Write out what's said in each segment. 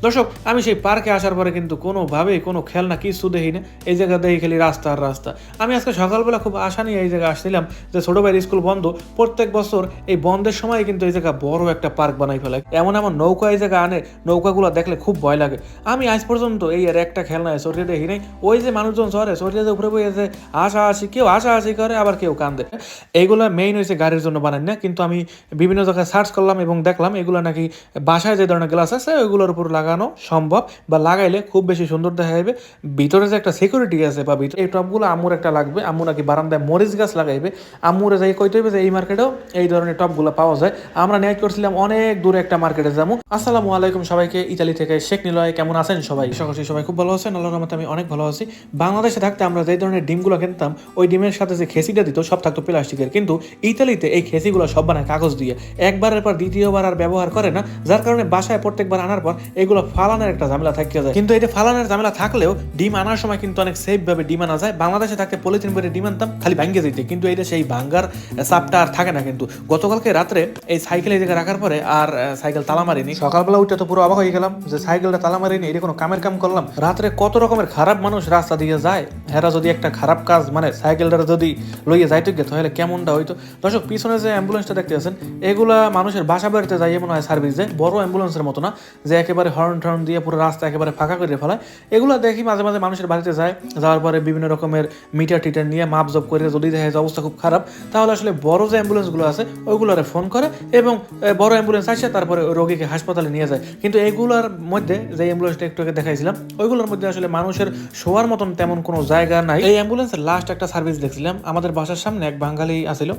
দর্শক, আমি সেই পার্কে আসার পরে কিন্তু কোনোভাবেই কোনো খেলনা কিছু দেখি না। এই জায়গা দেখি খালি রাস্তা আর রাস্তা। আমি আজকে সকালবেলা খুব আশা নিয়ে এই জায়গায় আসছিলাম যে ছোট ভাইয়ের স্কুল বন্ধ। প্রত্যেক বছর এই বন্ধের সময় কিন্তু এই জায়গা বড় একটা পার্ক বানাই ফেলায়। এমন এমন নৌকা এই জায়গা আনে, নৌকাগুলো দেখলে খুব ভয় লাগে। আমি আজ পর্যন্ত এই আর একটা খেলনায় চড়িয়ে দেখি নাই। ওই যে মানুষজন চড়ে, চড়িয়ে যে উপরে বইয়েছে হাসাহাসি, কেউ হাসাহাসি করে আবার কেউ কান্দে। এইগুলো মেইন হয়েছে গাড়ির জন্য বানান না, কিন্তু আমি বিভিন্ন জায়গায় সার্চ করলাম এবং দেখলাম এগুলো নাকি বাসায় যে ধরনের গ্লাস আছে ওইগুলোর উপর লাগানো সম্ভব, বা লাগাইলে খুব বেশি সুন্দর দেখা যাবে। ভিতরে যে একটা সিকিউরিটি আছে বা ভিতরে এই টপগুলো আম্মুর একটা লাগবে। আম্মু নাকি বারান্দায় মরিচ গাছ লাগাইবে। আম্মুরে যাই কইতে হইবে যে এই মার্কেটেও এই ধরনের টপগুলো পাওয়া যায়। আমরা নিয়ে করছিলাম অনেক দূরে একটা মার্কেটে যাবো। আসসালামু আলাইকুম সবাইকে, ইতালি থেকে শেখ নিলয়। কেমন আছেন সবাই? সবাই খুব ভালো আছেন, আল্লাহর রহমতে আমি অনেক ভালো আছি। বাংলাদেশে থাকতে আমরা যে ধরনের ডিমগুলো কিনতাম ওই ডিমের সাথে যে খেসিটা দিত সব থাকতো প্লাস্টিকের, কিন্তু ইতালিতে এই খেসিগুলো সব বানায় কাগজ দিয়ে। একবারের পর দ্বিতীয়বার আর ব্যবহার করে না, যার কারণে বাসায় প্রত্যেকবার আনার পর এগুলো ফালানোর একটা ঝামেলা থাকিয়ে যায়। কিন্তু এটা ফালানোর ঝামেলা থাকলেও ডিম আনার সময় কিন্তু অনেক সেফ ভাবে ডিম আনা যায়। বাংলাদেশে থাকতে পলিথিন ভরে ডিম আনতাম খালি ভাঙ্গে যেতে, কিন্তু এইটা সেই ভাঙ্গার চাপটা আর থাকে না। কিন্তু গতকালকে রাত্রে এই সাইকেল এই জায়গায় রাখার পরে আর সাইকেল তালা মারিনি। সকালবেলা উঠে তো পুরো অবাক হয়ে গেলাম যে সাইকেলটা তালা মারিনি, এটা কোনো কামের কাম করলাম। রাত্রে কত রকমের খারাপ মানুষ রাস্তা দিয়ে যায়, হেরা যদি একটা খারাপ কাজ মানে সাইকেলটা যদি লইয়ে যাইতে গেত তাহলে কেমনটা হইতো। দর্শক, পিছনে যে অ্যাম্বুলেন্সটা দেখতে আছেন এগুলা মানুষের বাসা বাড়িতে যাই মনে হয় সার্ভিস দেয়, বড় অ্যাম্বুলেন্সের মতো না যে একেবারে হর্ন টর্ন দিয়ে পুরো রাস্তা একেবারে ফাঁকা করে ফেলায়। এগুলো দেখি মাঝে মাঝে মানুষের বাড়িতে যায়, যাওয়ার পরে বিভিন্ন রকমের মিটার টিটার নিয়ে মাপজপ করে যদি দেখা যায় অবস্থা খুব খারাপ, তাহলে আসলে বড় যে অ্যাম্বুলেন্সগুলো আছে ওইগুলোরে ফোন করে এবং বড় অ্যাম্বুলেন্স আসে তারপরে রোগীকে হাসপাতালে নিয়ে যায়। কিন্তু এগুলোর মধ্যে যে অ্যাম্বুলেন্সটা একটু আগে দেখাইছিলাম ওইগুলোর মধ্যে আসলে মানুষের শোয়ার মতন তেমন কোনো জায়গা নাই। এই অ্যাম্বুলেন্সের লাস্ট একটা সার্ভিস দেখছিলাম, আমাদের বাসার সামনে এক বাঙালি আসছিল,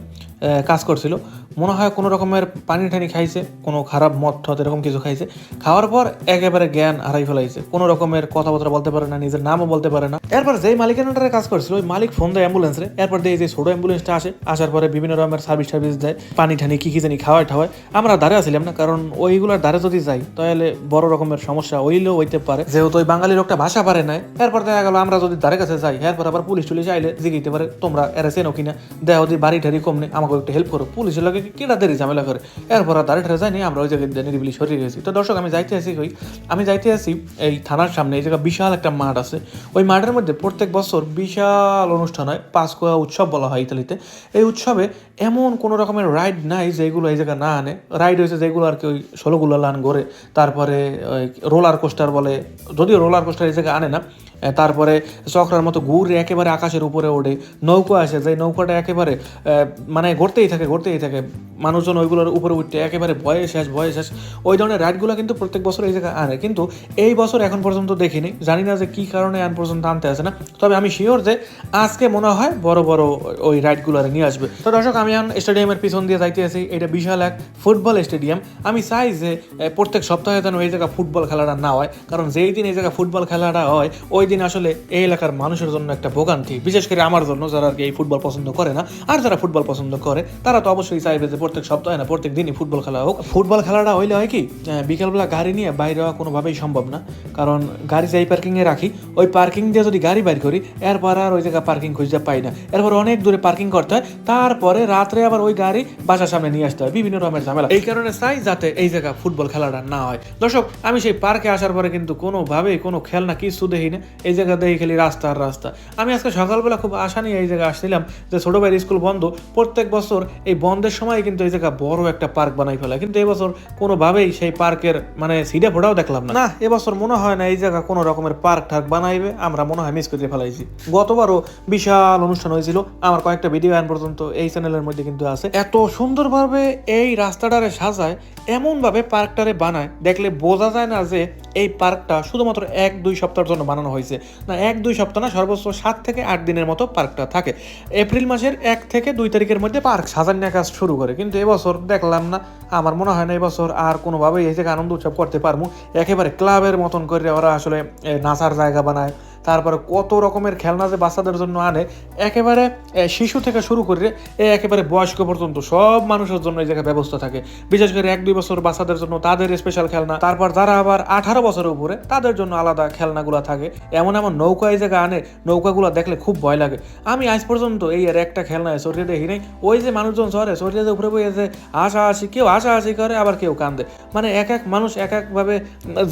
কাজ করছিল। মনে হয় কোনো রকমের পানি টানি খাইছে, কোনো খারাপ মদ টদ এরকম কিছু খাইছে। খাওয়ার পর একেবারে জ্ঞান হারাই ফেলাইছে, কোনো রকমের কথাবার্তা বলতে পারে না, নিজের নামও বলতে পারে না। এরপর যেই মালিকানাটারে কাজ করছিল ওই মালিক ফোন দেয় অ্যাম্বুলেন্সে। এরপর দিয়ে যে ছোট অ্যাম্বুলেন্সটা আসে, আসার পরে বিভিন্ন রকমের সার্ভিস দেয়, পানি টানি কি কি জানি খাওয়ায় ঠাওয়ায়। আমরা দাঁড়ে আসছিলাম না, কারণ ওইগুলোর ধারে যদি যাই তাহলে বড় রকমের সমস্যা হইলেও হইতে পারে, যেহেতু ওই বাঙালি লোকটা ভাষা পারে নাই। এরপর দেখা গেল আমরা যদি ধারে কাছে যাই, এরপর আবার পুলিশ টুলিশ আইলে জিগাইতে পারে তোমরা এরা চেনো কিনা, দেহ যদি বাড়ি ঠারি কম নেই আমাকে একটু হেল্প করো। পুলিশের লোকে কেটা দেরি ঝামেলা করে। এরপর আর দাঁড়িয়ে ঠারে যাইনি, আমরা ওই জায়গায় নিরিবিলি সরিয়ে গেছি। তো দর্শক, আমি যাইতে আসি এই থানার সামনে। এই জায়গা বিশাল একটা মাঠ আছে, ওই মাঠের মধ্যে প্রত্যেক বছর বিশাল অনুষ্ঠান হয়, পাঁচকোয়া উৎসব বলা হয় ইতালিতে। এই উৎসবে এমন কোনো রকমের রাইড নাই যেগুলো এই জায়গা না আনে। রাইড হয়েছে যেগুলো আর কি ওই ষোলোগুলো লান ঘোরে, তারপরে ওই রোলার কোস্টার বলে, যদিও রোলার কোস্টার এই জায়গায় আনে না। তারপরে চক্রার মতো ঘুরে একেবারে আকাশের উপরে ওঠে, নৌকা আসে, যে নৌকাটা একেবারে মানে ঘুরতেই থাকে। মানুষজন ওইগুলোর উপরে উঠতে একেবারে ভয়ে শেষ। ওই ধরনের রাইডগুলো কিন্তু প্রত্যেক বছর এই জায়গায় আনে, কিন্তু এই বছর এখন পর্যন্ত দেখিনি। জানি না যে কী কারণে এখন পর্যন্ত আনতে আসে না, তবে আমি শিওর যে আজকে মনে হয় বড় ওই রাইডগুলো নিয়ে আসবে। তো দর্শক, আমি এখন স্টেডিয়ামের পিছন দিয়ে যাইতে আছি। এটা বিশাল এক ফুটবল স্টেডিয়াম। আমি চাই যে প্রত্যেক সপ্তাহে যেন এই জায়গায় ফুটবল খেলাটা না হয়, কারণ যেই দিন এই জায়গায় ফুটবল খেলাটা হয় ওই দিন আসলে এই এলাকার মানুষের জন্য একটা ভোগান্তি, বিশেষ করে আমার জন্য যারা আর কি এই ফুটবল পছন্দ করে না। আর যারা ফুটবল পছন্দ করে তারা তো অবশ্যই চাইবে যে প্রত্যেক সপ্তাহে না প্রত্যেক দিনই ফুটবল খেলা হোক। ফুটবল খেলাটা হইলে হয় কি, বিকালবেলা গাড়ি নিয়ে বাইরে হওয়া কোনোভাবেই সম্ভব না, কারণ গাড়ি যাই পার্কিংয়ে রাখি ওই পার্কিং দিয়ে যদি গাড়ি বাইর করি এরপর আর ওই জায়গায় পার্কিং খুঁজতে পাই না। এরপর অনেক দূরে পার্কিং করতে হয়, তারপরে রাত্রে আবার ওই গাড়ি বাসার সামনে নিয়ে আসতে হয়, বিভিন্ন রকমের ঝামেলা। এই কারণে চাই যাতে এই জায়গা ফুটবল খেলাটা না হয়। দর্শক, আমি সেই পার্কে আসার পরে কিন্তু কোনোভাবেই কোনো খেলনা কিছু দেখি না। এই জায়গা দেখি খালি রাস্তা আর রাস্তা। আমি আজকে সকালবেলা খুব আশা নিয়ে এই জায়গায় আসছিলাম যে ছোট ভাইয়ের স্কুল বন্ধ। প্রত্যেক বছর এই বন্ধের সময় কিন্তু এই জায়গা বড় একটা পার্ক বানাই ফেলায়, কিন্তু এবছর কোনোভাবেই সেই পার্কের মানে সিডে ফোটাও দেখলাম না। এবছর মনে হয় না এই জায়গা কোনো রকমের পার্ক ঠার্ক বানাইবে, আমরা মনে হয় মিস করে ফেলাইছি। গতবারও বিশাল অনুষ্ঠান হয়েছিল, আমার কয়েকটা ভিডিও এখন পর্যন্ত এই চ্যানেলের মধ্যে কিন্তু আছে। এত সুন্দরভাবে এই রাস্তাটারে সাজায়, এমনভাবে পার্কটারে বানায়, দেখলে বোঝা যায় না যে এই পার্কটা শুধুমাত্র 1-2 সপ্তাহের জন্য বানানো হয়েছে। না, 1-2 সপ্তাহ না, সর্বোচ্চ 7 থেকে 8 দিনের মতো পার্কটা থাকে। এপ্রিল মাসের 1 থেকে 2 তারিখের মধ্যে পার্ক সাজানোর কাজ শুরু করে, কিন্তু এবছর দেখলাম না। আমার মনে হয় না এবছর আর কোনোভাবেই এই থেকে আনন্দ উৎসব করতে পারবো। একেবারে ক্লাবের মতন করে ওরা আসলে নাচার জায়গা বানায়, তারপরে কত রকমের খেলনা যে বাচ্চাদের জন্য আনে, একেবারে শিশু থেকে শুরু করে একেবারে বয়স্ক পর্যন্ত সব মানুষের জন্য এই জায়গায় ব্যবস্থা থাকে। বিশেষ করে 1-2 বছর বাচ্চাদের জন্য তাদের স্পেশাল খেলনা, তারপর যারা আবার 18 বছরের উপরে তাদের জন্য আলাদা খেলনাগুলো থাকে। এমন এমন নৌকা এই জায়গায় আনে, নৌকাগুলো দেখলে খুব ভয় লাগে। আমি আজ পর্যন্ত এই আর একটা খেলনায় চড়িয়ে দেখি নাই। ওই যে মানুষজন চড়ে, চড়িয়ে যে উপরে বইয়ে যে আশাআশি, কেউ আশাআশি করে আবার কেউ কান্দে, মানে এক এক মানুষ এক একভাবে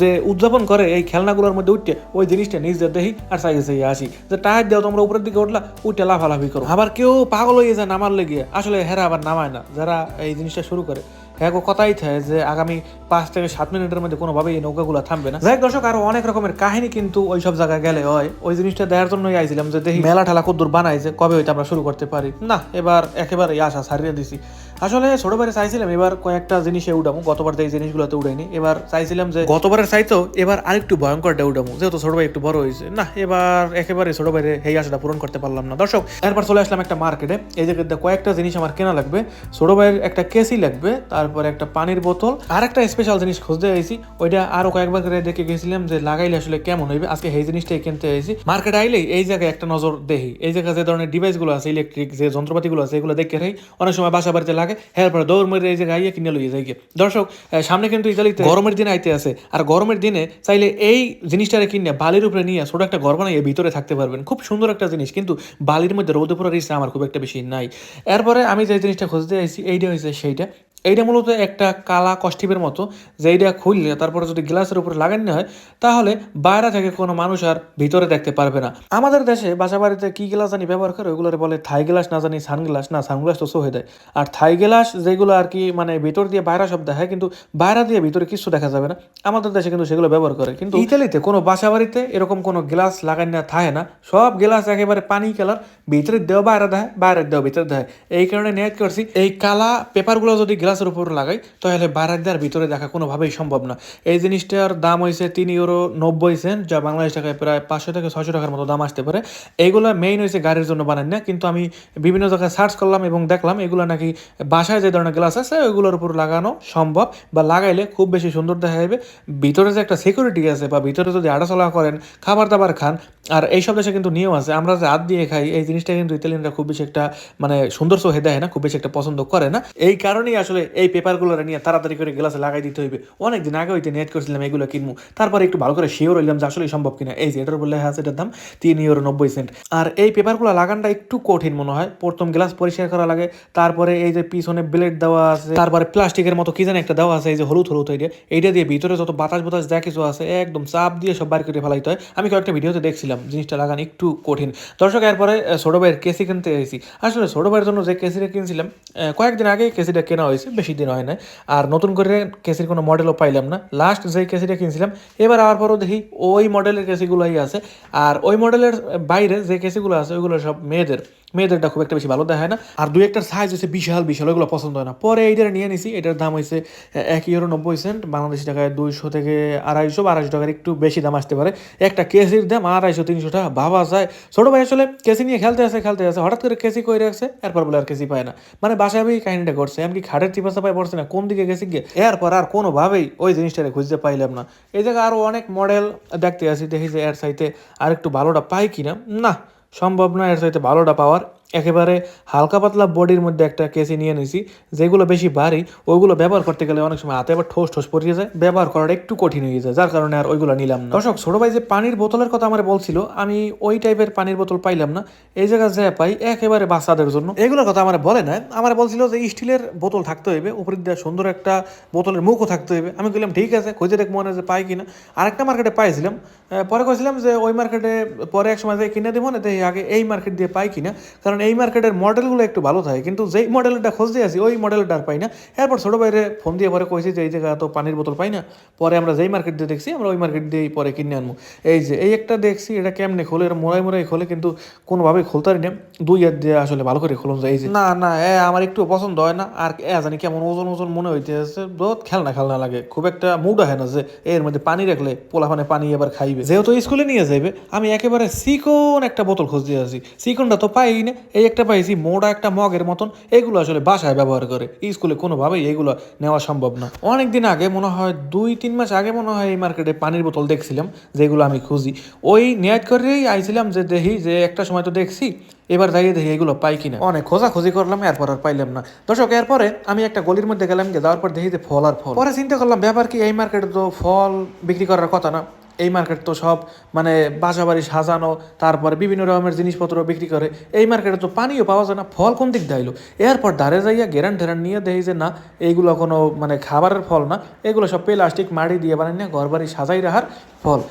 যে উদযাপন করে এই খেলনাগুলোর মধ্যে উঠতে, ওই জিনিসটা নিজের দেখি আর চাই আসি যে টায়ার দেও তোমরা উপরের দিকে উঠলা, উঠে লাফালাফি করো। আবার কেউ পাগল হয়ে যায় নামার লেগে, আসলে হেরা আবার নামায় না যারা এই জিনিসটা শুরু করে। হ্যাঁ কথাই থাকে যে আগামী 5 থেকে 7 মিনিটের মধ্যে কোনোভাবেই এই নৌকাগুলো থামবে না। যাই দর্শক, আরো অনেক রকমের কাহিনী কিন্তু ওই সব জায়গায় গেলে হয়। ওই জিনিসটা দেখার জন্যই আইছিলাম যে দেখি মেলা ঠেলা কদ্দুর বানাইছে, কবে হইতে আমরা শুরু করতে পারি। না, এবার একেবারে আশা ছাড়িয়ে দিছি। আসলে ছোটবারে চাইছিলাম এবার কয়েকটা জিনিসে উঠামো, গতবার যে এই জিনিসগুলোতে উঠাইনি। এবার চাইছিলাম যে গতবারের চাইতেও এবার আরেকটু ভয়ঙ্করটা উঠামো, যেহেতু ছোট ভাই একটু বড় হয়েছে। না, এবার একেবারে ছোট ভাইরে এই আশাটা পূরণ করতে পারলাম না। দর্শক, এরপর চলে আসলাম একটা মার্কেটে। এই জায়গায় কয়েকটা জিনিস আমার কেনা লাগবে। ছোট ভাইয়ের একটা কেসি লাগবে, তারপরে একটা পানির বোতল, আর একটা স্পেশাল জিনিস খুঁজতে আইছি। ওইটা আরো কয়েকবার করে দেখে গেছিলাম যে লাগাইলে আসলে কেমন হইবে। আজকে এই জিনিসটাই কিনতে আইছি। মার্কেটে আইলেই এই জায়গায় একটা নজর দেখি, এই জায়গায় যে ধরনের ডিভাইস গুলো আছে, ইলেকট্রিক যে যন্ত্রপাতিগুলো আছে, এগুলো দেখে রাখি। অনেক সময় বাসা বাড়িতে লাগে, এরপরে দৌড় মেরে এই জায়গায় আইয়ে কিনে লইয়ে যাই। দর্শক, সামনে কিন্তু ইতালিতে গরমের দিন আইতে আছে, আর গরমের দিনে চাইলে এই জিনিসটারে কিনে বালির উপরে নিয়ে ছোট একটা ঘর বানাইয়ে ভিতরে থাকতে পারবেন। খুব সুন্দর একটা জিনিস, কিন্তু বালির মধ্যে রোদে পড়ার ইচ্ছা আমার খুব একটা বেশি নাই। এরপরে আমি যে জিনিসটা খুঁজতে আইছি, এইটা হয়েছে সেইটা। এইটা মূলত একটা কালা কষ্টিপের মতো, যে এইটা খুললে তারপরে যদি গ্লাসের উপরে লাগানো হয়, তাহলে বাইরে থেকে কোনো মানুষ আর ভিতরে দেখতে পারবে না। আমাদের দেশে বাসা বাড়িতে কি গ্লাস জানি ব্যবহার করে, ওইগুলোর বলে থাই গ্লাস, না জানি সানগ্লাস। না, সানগ্লাস তো হয়ে দেয়। আর থাই গ্লাস যেগুলো আর কি মানে ভিতর দিয়ে বাইরে সব দেখায়, কিন্তু বাইরে দিয়ে ভিতরে কিছু দেখা যাবে না। আমাদের দেশে কিন্তু সেগুলো ব্যবহার করে। কিন্তু ইতালিতে কোনো বাসা বাড়িতে এরকম কোনো গ্লাস লাগাই না থাকে না। সব গ্লাস একেবারে পানি কালার, ভিতরে দেওয়া বাইরে দেয়, বাইরের দেওয়া ভিতরে দেয়। এই কারণে নিয়ত করছি এই কালা পেপারগুলো যদি গ্লাসের উপর লাগাই, তাহলে বাইরের দেওয়ার ভিতরে দেখা কোনোভাবেই সম্ভব না। এই জিনিসটার দাম হয়েছে 3 ইউরো 90 সেন্ট, যা বাংলাদেশ টাকায় প্রায় 500 থেকে 600 টাকার মতো দাম আসতে পারে। এইগুলো মেইন হয়েছে গাড়ির জন্য বানান না, কিন্তু আমি বিভিন্ন জায়গায় সার্চ করলাম এবং দেখলাম এগুলো নাকি বাসায় যে ধরনের গ্লাস আছে ওইগুলোর উপর লাগানো সম্ভব, বা লাগাইলে খুব বেশি সুন্দর দেখা যাবে। ভিতরে যে একটা সিকিউরিটি আছে, বা ভিতরে যদি হাঁটাচলা করেন, খাবার দাবার খান, আর এইসব দেশে কিন্তু নিয়ম আছে, আমরা যে হাত দিয়ে খাই, এই জিনিসটা কিন্তু ইতালিয়ানরা খুব বেশি একটা মানে সুন্দর চোখে দেয় না, খুব বেশি একটা পছন্দ করে না। এই কারণেই আসলে এই পেপারগুলো নিয়ে তাড়াতাড়ি করে গ্লাসে লাগাই দিতে হইবে। অনেকদিন আগে হইতে নেট করছিলাম এগুলো কিনবো, তারপরে একটু ভালো করে শিওর হইলাম যে আসলে সম্ভব কিনা। এই যে এটার বললে হ্যাঁ, এটার দাম 3 ইউরো 90 সেন্ট। আর এই পেপারগুলো লাগানটা একটু কঠিন মনে হয়। প্রথম গ্লাস পরিষ্কার করা লাগে, তারপরে এই যে পিছনে ব্লেড দেওয়া আছে, তারপরে প্লাস্টিকের মতো কি জানি একটা দেওয়া আছে, এই যে হলুদ হলুদ এইটা দিয়ে ভিতরে যত বাতাস বাতাস যা কিছু আছে একদম চাপ দিয়ে সব বার করে ফেলাইতে হয়। আমি কয়েকটা ভিডিওতে দেখছিলাম জিনিসটা লাগান একটু কঠিন। দর্শক, এরপরে ছোট ভাইয়ের কেসি কিনতে এসেছি। আসলে ছোট ভাইয়ের জন্য যে কেসিটা কিনছিলাম, কয়েকদিন আগে কেসিটা কেনা হয়েছে, বেশি দিন হয় না। আর নতুন করে কেসির কোনো মডেলও পাইলাম না। লাস্ট যে কেসিটা কিনছিলাম, এবার আবার পরও দেখি ওই মডেলের কেসিগুলোই আছে। আর ওই মডেলের বাইরে যে কেসিগুলো আছে ওইগুলো সব মেয়েদেরটা খুব একটা বেশি ভালো দেখায় না। আর দুই একটা সাইজ হচ্ছে বিশাল বিশাল, ওইগুলো পছন্দ হয় না। পরে এইটা নিয়ে নিছি, এটার দাম হয়েছে 1 ইউরো 90 সেন্ট, বাংলাদেশি টাকায় 200 থেকে 250 টাকার একটু বেশি দাম আসতে পারে। একটা কেসির দাম 250-300 টাকা, ভাবা যায়। ছোটো ভাই আসলে কেসি নিয়ে খেলতে আসে, হঠাৎ করে কেসি কই রাখছে, এরপর বলে আর কেসি পায় না। মানে বাসায় আমি কাহিনীটা করছে, এমনকি খাটের চিপা চাপায় পড়ছে না, কোন দিকে গেছি গিয়ে, এরপর আর কোনোভাবেই ওই জিনিসটাকে খুঁজতে পাইলাম না। এই জায়গায় আরও অনেক মডেল দেখতে আসি, দেখি যে এর সাইতে আর একটু ভালোটা পাই কিনা। না, সম্ভব না এর সাথে ভালোটা পাওয়ার। একেবারে হালকা পাতলা বডির মধ্যে একটা কেসি নিয়ে নিয়েছি। যেগুলো বেশি ভারী ওইগুলো ব্যবহার করতে গেলে অনেক সময় হাতে আবার ঠোস ঠোস পড়িয়ে যায়, ব্যবহার করাটা একটু কঠিন হয়ে যায়, যার কারণে আর ওইগুলো নিলাম না। দর্শক, ছোট ভাই যে পানির বোতলের কথা আমার বলছিল, আমি ওই টাইপের পানির বোতল পাইলাম না। এই জায়গায় যা পাই একেবারে বাচ্চাদের জন্য, এগুলোর কথা আমার বলে না। আমার বলছিল যে স্টিলের বোতল থাকতে হইবে, উপরে দিয়ে সুন্দর একটা বোতলের মুখও থাকতে হইবে। আমি বললাম ঠিক আছে, খুঁজে দেখ মনে যে পাই কিনা। আরেকটা মার্কেটে পাইছিলাম, পরে কইছিলাম যে ওই মার্কেটে পরে এক সময় কিনে দেবো না, দেখি আগে এই মার্কেট দিয়ে পাই কিনা, কারণ এই মার্কেটের মডেলগুলো একটু ভালো থাকে। কিন্তু যেই মডেলটা খুঁজতে আসি ওই মডেলটা আর পাই না। এরপর ছোটো বাইরে ফোন দিয়ে পরে কইছি যে এই জায়গায় তো পানির বোতল পাই না। পরে আমরা যেই মার্কেট দিয়ে দেখছি, আমরা ওই মার্কেট দিয়েই পরে কিনে আনবো। এই যে এই একটা দেখছি, এটা কেমনে খোলে, এটা মোড়াই খোলে, কিন্তু কোনোভাবেই খুলতে পারি না। 2 হাত দিয়ে আসলে ভালো করে খোলন যায়। এই যে না আমার একটু পছন্দ হয় না। আর জানি কেমন ওজন ওজন মনে হইতে আছে, বহুত খেলনা লাগে, খুব একটা মুড হয় না যে এর মধ্যে পানি রাখলে পোলাপানে পানি এবার খাইবে। যেহেতু স্কুলে নিয়ে যাইবে, আমি একেবারে চিকন একটা বোতল খুঁজতে আছি, চিকনটা তো পাই না। এই একটা পাইছি মোটা একটা মগের মতন, এগুলো আসলে বাসায় ব্যবহার করে, স্কুলে কোনোভাবেই এগুলো নেওয়া সম্ভব না। অনেকদিন আগে মনে হয় 2-3 মাস আগে মনে হয় এই মার্কেটে পানির বোতল দেখছিলাম, যেগুলো আমি খুঁজি। ওই নিয়াত করেই আইছিলাম যে দেখি যে একটা সময় তো দেখছি, এবার যাইয়ে দেখি এগুলো পাই কিনা। অনেক খোঁজাখুঁজি করলাম, এরপর আর পাইলাম না। দর্শক, এরপরে আমি একটা গলির মধ্যে গেলাম, যাওয়ার পর দেখি যে ফল আর ফল। পরে চিন্তা করলাম ব্যাপার কি, এই মার্কেটে তো ফল বিক্রি করার কথা না, এই মার্কেট তো সব মানে বাসা বাড়ি সাজানো, তারপরে বিভিন্ন রকমের জিনিসপত্র বিক্রি করে, এই মার্কেটে তো পানিও পাওয়া যায় না, ফল কোন দিক দাইলো। এরপর দাঁড়ে যাইয়া গেরান টেরান নিয়ে দেখি যে না, এইগুলো কোনো মানে খাবারের ফল না, এগুলো সব প্লাস্টিক মাটি দিয়ে বানাই না, ঘর বাড়ি সাজাই রাখার ফল।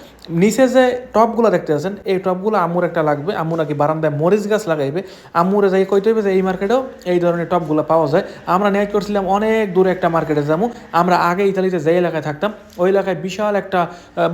নিচে যে টপগুলো দেখতে আছেন, এই টপগুলো আম্মুর একটা লাগবে, আম্মু নাকি বারান্দায় মরিচ গাছ লাগাইবে। আম্মুরে যাই কইতে হইবে যে এই মার্কেটেও এই ধরনের টপগুলো পাওয়া যায়। আমরা নিয়ে করছিলাম অনেক দূরে একটা মার্কেটে যাবো। আমরা আগে ইতালিতে যে এলাকায় থাকতাম, ওই এলাকায় বিশাল একটা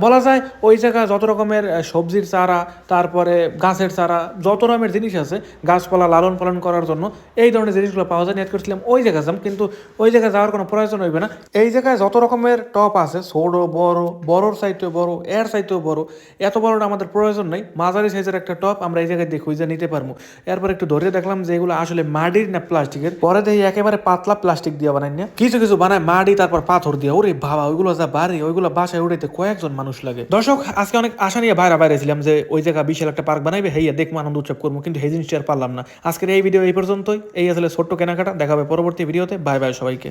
বলা যায় ওই জায়গায় যত রকমের সবজির চারা, তারপরে গাছের চারা, যত রকমের জিনিস আছে গাছপালা লালন পালন করার জন্য, এই ধরনের জিনিসগুলো পাওয়া যায়। নিয়ে করছিলাম ওই জায়গায় যাম, কিন্তু ওই জায়গায় যাওয়ার কোনো প্রয়োজন হইবে না। এই জায়গায় যত রকমের টপ আছে, ছোট বড়, বড়োর চাইতেও বড়, এর চাইতেও বড়, এত বড়টা আমাদের প্রয়োজন নেই, মাঝারি সাইজের একটা টপ আমরা এই জায়গায় দেখে খুঁজে নিতে পারবো। এরপর একটু ধরে দেখলাম যে এগুলো আসলে মাটির না প্লাস্টিকের। পরে দেখি একেবারে পাতলা প্লাস্টিক দিয়ে বানাই না, কিছু কিছু বানায় মাটি তারপর পাথর দিয়ে। ওরে বাবা, ওইগুলো যা বাড়ি, ওইগুলো বাসায় উঠাইতে কয়েকজন মানুষ লাগে। দর্শক, আজকে অনেক আশা নিয়ে বাইরে ছিলাম যে ওই জায়গা বিশাল একটা পার্ক বানাইবে, হেইয়া দেখবো, আনন্দ উৎসব করবো, কিন্তু এই জিনিসটা আর পারলাম না। আজকের এই ভিডিও এই পর্যন্তই। এই আসলে ছোট্ট কেনাকাটা, দেখা হবে পরবর্তী ভিডিওতে। বাই বাই সবাইকে।